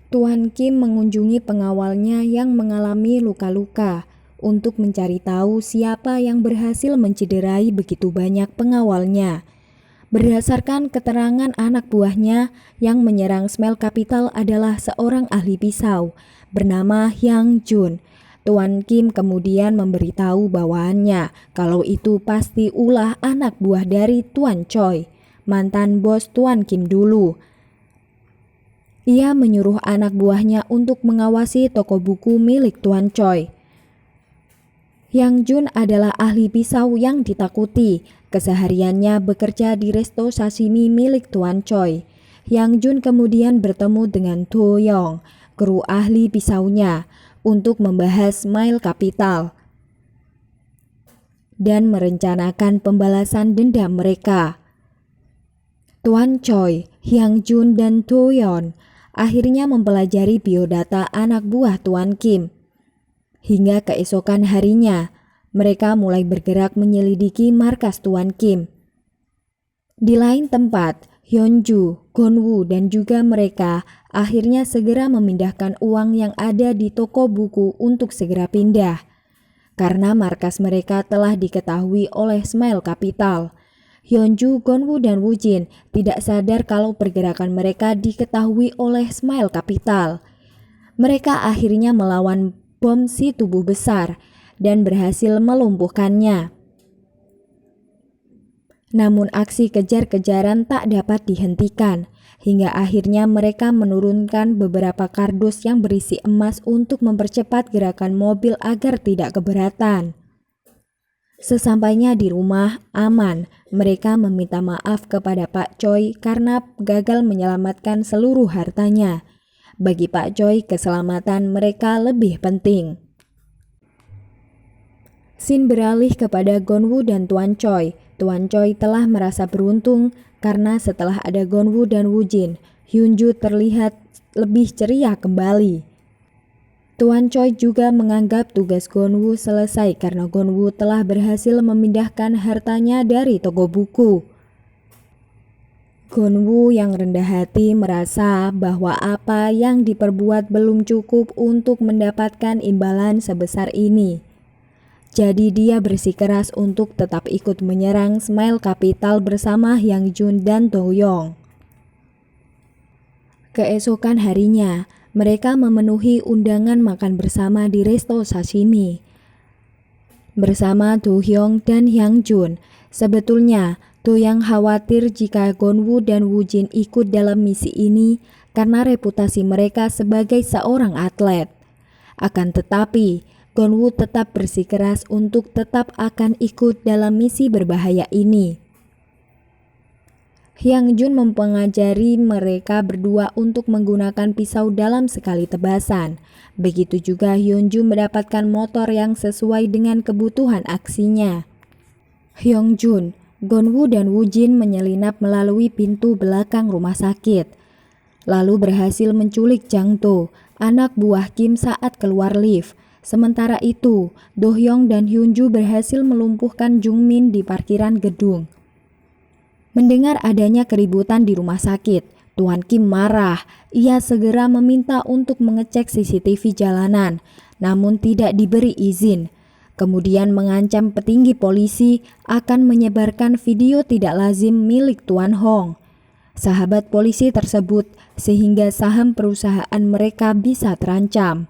Tuan Kim mengunjungi pengawalnya yang mengalami luka-luka untuk mencari tahu siapa yang berhasil mencederai begitu banyak pengawalnya. Berdasarkan keterangan anak buahnya, yang menyerang Smile Capital adalah seorang ahli pisau bernama Hyang Jun. Tuan Kim kemudian memberitahu bawahannya kalau itu pasti ulah anak buah dari Tuan Choi, mantan bos Tuan Kim dulu. Ia menyuruh anak buahnya untuk mengawasi toko buku milik Tuan Choi. Hyang Jun adalah ahli pisau yang ditakuti. Kesehariannya bekerja di resto sashimi milik Tuan Choi. Hyang Jun kemudian bertemu dengan Do Yong, kru ahli pisaunya, untuk membahas Smile Capital dan merencanakan pembalasan dendam mereka. Tuan Choi, Hyang Jun, dan Do Yong akhirnya mempelajari biodata anak buah Tuan Kim. Hingga keesokan harinya, mereka mulai bergerak menyelidiki markas Tuan Kim. Di lain tempat, Hyunju, Gonwoo, dan juga mereka akhirnya segera memindahkan uang yang ada di toko buku untuk segera pindah. Karena markas mereka telah diketahui oleh Smile Capital. Hyunju, Gonwoo, dan Woojin tidak sadar kalau pergerakan mereka diketahui oleh Smile Capital. Mereka akhirnya melawan bom si tubuh besar dan berhasil melumpuhkannya. Namun aksi kejar-kejaran tak dapat dihentikan, hingga akhirnya mereka menurunkan beberapa kardus yang berisi emas untuk mempercepat gerakan mobil agar tidak keberatan. Sesampainya di rumah aman, mereka meminta maaf kepada Pak Choi karena gagal menyelamatkan seluruh hartanya. Bagi Pak Choi, keselamatan mereka lebih penting. Scene beralih kepada Gonwoo dan Tuan Choi. Tuan Choi telah merasa beruntung karena setelah ada Gonwoo dan Woojin, Hyunju terlihat lebih ceria kembali. Tuan Choi juga menganggap tugas Gonwoo selesai karena Gonwoo telah berhasil memindahkan hartanya dari toko buku. Gonwoo yang rendah hati merasa bahwa apa yang diperbuat belum cukup untuk mendapatkan imbalan sebesar ini. Jadi dia bersikeras untuk tetap ikut menyerang Smile Capital bersama Hyang Jun dan Do Yong. Keesokan harinya, mereka memenuhi undangan makan bersama di resto sashimi bersama Do Hyung dan Hyang Jun. Sebetulnya, Do Yang khawatir jika Gonwoo dan Woojin ikut dalam misi ini karena reputasi mereka sebagai seorang atlet. Akan tetapi, Gonwoo tetap bersikeras untuk tetap akan ikut dalam misi berbahaya ini. Hyang Jun mempengajari mereka berdua untuk menggunakan pisau dalam sekali tebasan. Begitu juga Hyunju mendapatkan motor yang sesuai dengan kebutuhan aksinya. Hyung Jun, Gonwoo, dan Woojin menyelinap melalui pintu belakang rumah sakit, lalu berhasil menculik Jang Do, anak buah Kim saat keluar lift. Sementara itu, Do Hyung dan Hyunju berhasil melumpuhkan Jung Min di parkiran gedung. Mendengar adanya keributan di rumah sakit, Tuan Kim marah. Ia segera meminta untuk mengecek CCTV jalanan, namun tidak diberi izin. Kemudian mengancam petinggi polisi akan menyebarkan video tidak lazim milik Tuan Hong, sahabat polisi tersebut, sehingga saham perusahaan mereka bisa terancam.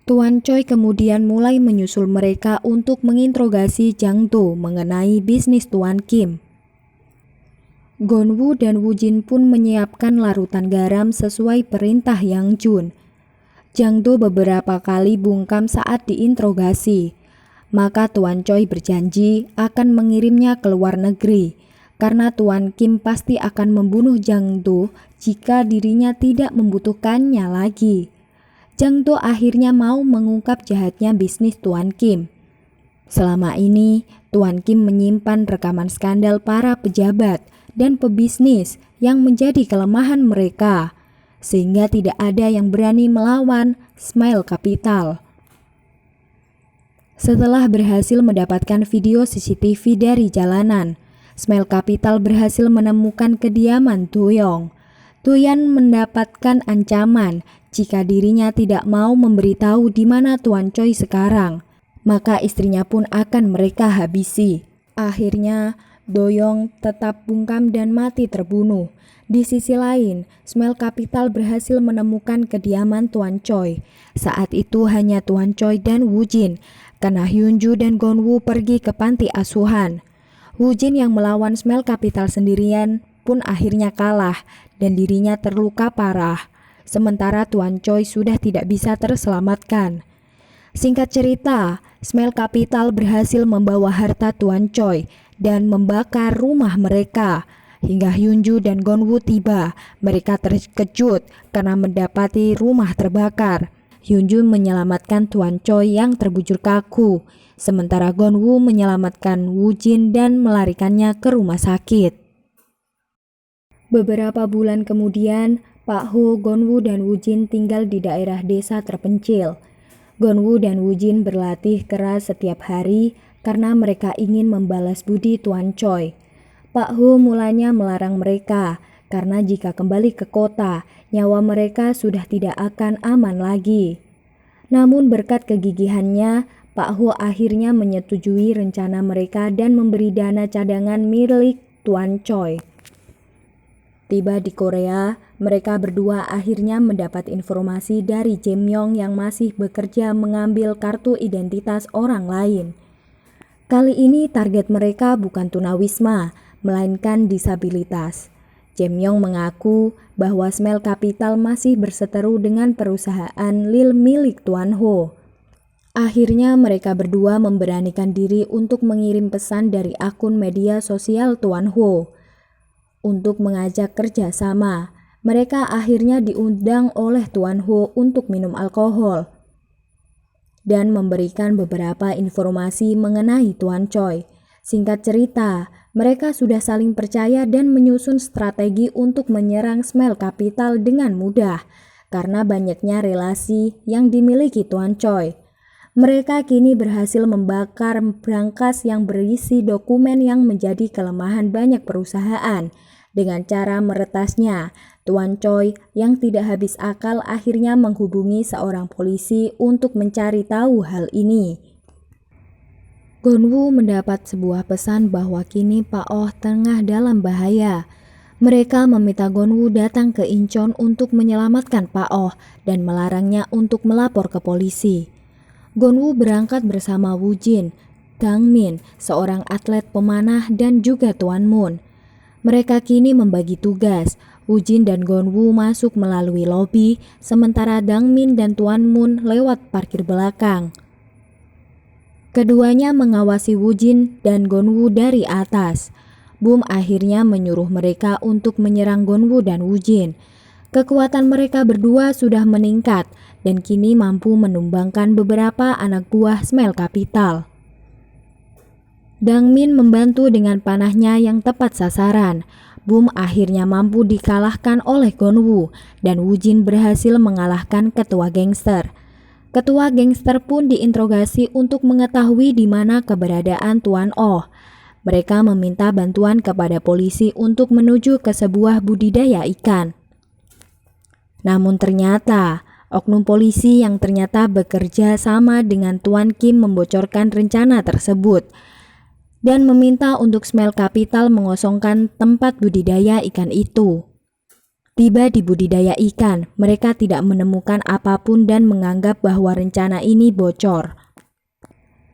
Tuan Choi kemudian mulai menyusul mereka untuk menginterogasi Jang Do mengenai bisnis Tuan Kim. Gonwoo dan Woojin pun menyiapkan larutan garam sesuai perintah Hyang Jun. Jang Do beberapa kali bungkam saat diinterogasi, maka Tuan Choi berjanji akan mengirimnya ke luar negeri, karena Tuan Kim pasti akan membunuh Jang Do jika dirinya tidak membutuhkannya lagi. Jang Do akhirnya mau mengungkap jahatnya bisnis Tuan Kim. Selama ini, Tuan Kim menyimpan rekaman skandal para pejabat dan pebisnis yang menjadi kelemahan mereka, sehingga tidak ada yang berani melawan Smile Capital. Setelah berhasil mendapatkan video CCTV dari jalanan, Smile Capital berhasil menemukan kediaman Do Yong. Tuyan mendapatkan ancaman jika dirinya tidak mau memberitahu di mana Tuan Choi sekarang, maka istrinya pun akan mereka habisi. Akhirnya, Doyong tetap bungkam dan mati terbunuh. Di sisi lain, Smile Capital berhasil menemukan kediaman Tuan Choi. Saat itu hanya Tuan Choi dan Woo Jin, karena Hyunju dan Gonwoo pergi ke panti asuhan. Woo Jin yang melawan Smile Capital sendirian pun akhirnya kalah dan dirinya terluka parah. Sementara Tuan Choi sudah tidak bisa terselamatkan. Singkat cerita, Smile Capital berhasil membawa harta Tuan Choi dan membakar rumah mereka. Hingga Hyunju dan Gonwoo tiba, mereka terkejut karena mendapati rumah terbakar. Hyunju menyelamatkan Tuan Choi yang terbujur kaku, sementara Gonwoo menyelamatkan Woo Jin dan melarikannya ke rumah sakit. Beberapa bulan kemudian, Pak Ho, Gonwoo, dan Woo Jin tinggal di daerah desa terpencil. Gonwoo dan Woo Jin berlatih keras setiap hari karena mereka ingin membalas budi Tuan Choi. Pak Ho mulanya melarang mereka karena jika kembali ke kota, nyawa mereka sudah tidak akan aman lagi. Namun berkat kegigihannya, Pak Ho akhirnya menyetujui rencana mereka dan memberi dana cadangan milik Tuan Choi. Tiba di Korea, mereka berdua akhirnya mendapat informasi dari Jae-myung yang masih bekerja mengambil kartu identitas orang lain. Kali ini target mereka bukan tunawisma, melainkan disabilitas. Jae-myung mengaku bahwa Smile Capital masih berseteru dengan perusahaan Lil milik Tuan Ho. Akhirnya mereka berdua memberanikan diri untuk mengirim pesan dari akun media sosial Tuan Ho untuk mengajak kerjasama. Mereka akhirnya diundang oleh Tuan Ho untuk minum alkohol dan memberikan beberapa informasi mengenai Tuan Choi. Singkat cerita, mereka sudah saling percaya dan menyusun strategi untuk menyerang Smile Capital dengan mudah karena banyaknya relasi yang dimiliki Tuan Choi. Mereka kini berhasil membakar brankas yang berisi dokumen yang menjadi kelemahan banyak perusahaan. Dengan cara meretasnya, Tuan Choi yang tidak habis akal akhirnya menghubungi seorang polisi untuk mencari tahu hal ini. Gonwoo mendapat sebuah pesan bahwa kini Pak Oh tengah dalam bahaya. Mereka meminta Gonwoo datang ke Incheon untuk menyelamatkan Pak Oh dan melarangnya untuk melapor ke polisi. Gonwoo berangkat bersama Woo Jin, Dangmin, seorang atlet pemanah dan juga Tuan Moon. Mereka kini membagi tugas. Woo Jin dan Gonwoo masuk melalui lobi, sementara Dangmin dan Tuan Moon lewat parkir belakang. Keduanya mengawasi Woo Jin dan Gonwoo dari atas. Boom akhirnya menyuruh mereka untuk menyerang Gonwoo dan Woo Jin. Kekuatan mereka berdua sudah meningkat dan kini mampu menumbangkan beberapa anak buah Smile Capital. Dangmin membantu dengan panahnya yang tepat sasaran. Boom akhirnya mampu dikalahkan oleh Gonwoo dan Woo Jin berhasil mengalahkan ketua gangster. Ketua gangster pun diinterogasi untuk mengetahui di mana keberadaan Tuan Oh. Mereka meminta bantuan kepada polisi untuk menuju ke sebuah budidaya ikan. Namun ternyata oknum polisi yang ternyata bekerja sama dengan Tuan Kim membocorkan rencana tersebut dan meminta untuk Smile Capital mengosongkan tempat budidaya ikan itu. Tiba di budidaya ikan, mereka tidak menemukan apapun dan menganggap bahwa rencana ini bocor.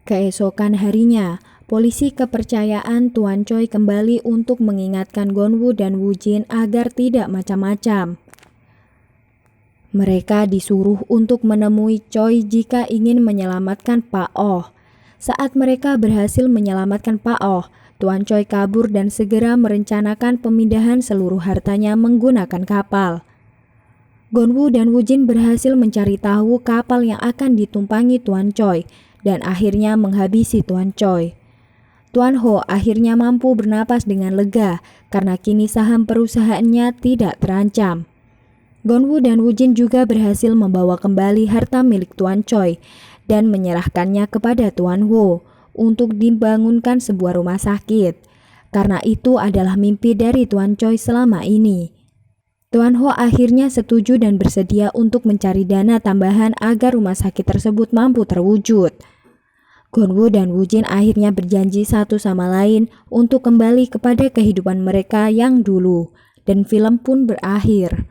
Keesokan harinya, polisi kepercayaan Tuan Choi kembali untuk mengingatkan Gonwoo dan Woo Jin agar tidak macam-macam. Mereka disuruh untuk menemui Choi jika ingin menyelamatkan Pak Oh. Saat mereka berhasil menyelamatkan Pak Oh, Tuan Choi kabur dan segera merencanakan pemindahan seluruh hartanya menggunakan kapal. Gonwoo dan Woo Jin berhasil mencari tahu kapal yang akan ditumpangi Tuan Choi dan akhirnya menghabisi Tuan Choi. Tuan Ho akhirnya mampu bernapas dengan lega karena kini saham perusahaannya tidak terancam. Gonwoo dan Woo Jin juga berhasil membawa kembali harta milik Tuan Choi dan menyerahkannya kepada Tuan Ho untuk dibangunkan sebuah rumah sakit. Karena itu adalah mimpi dari Tuan Choi selama ini. Tuan Ho akhirnya setuju dan bersedia untuk mencari dana tambahan agar rumah sakit tersebut mampu terwujud. Gonwoo dan Woojin akhirnya berjanji satu sama lain untuk kembali kepada kehidupan mereka yang dulu, dan film pun berakhir.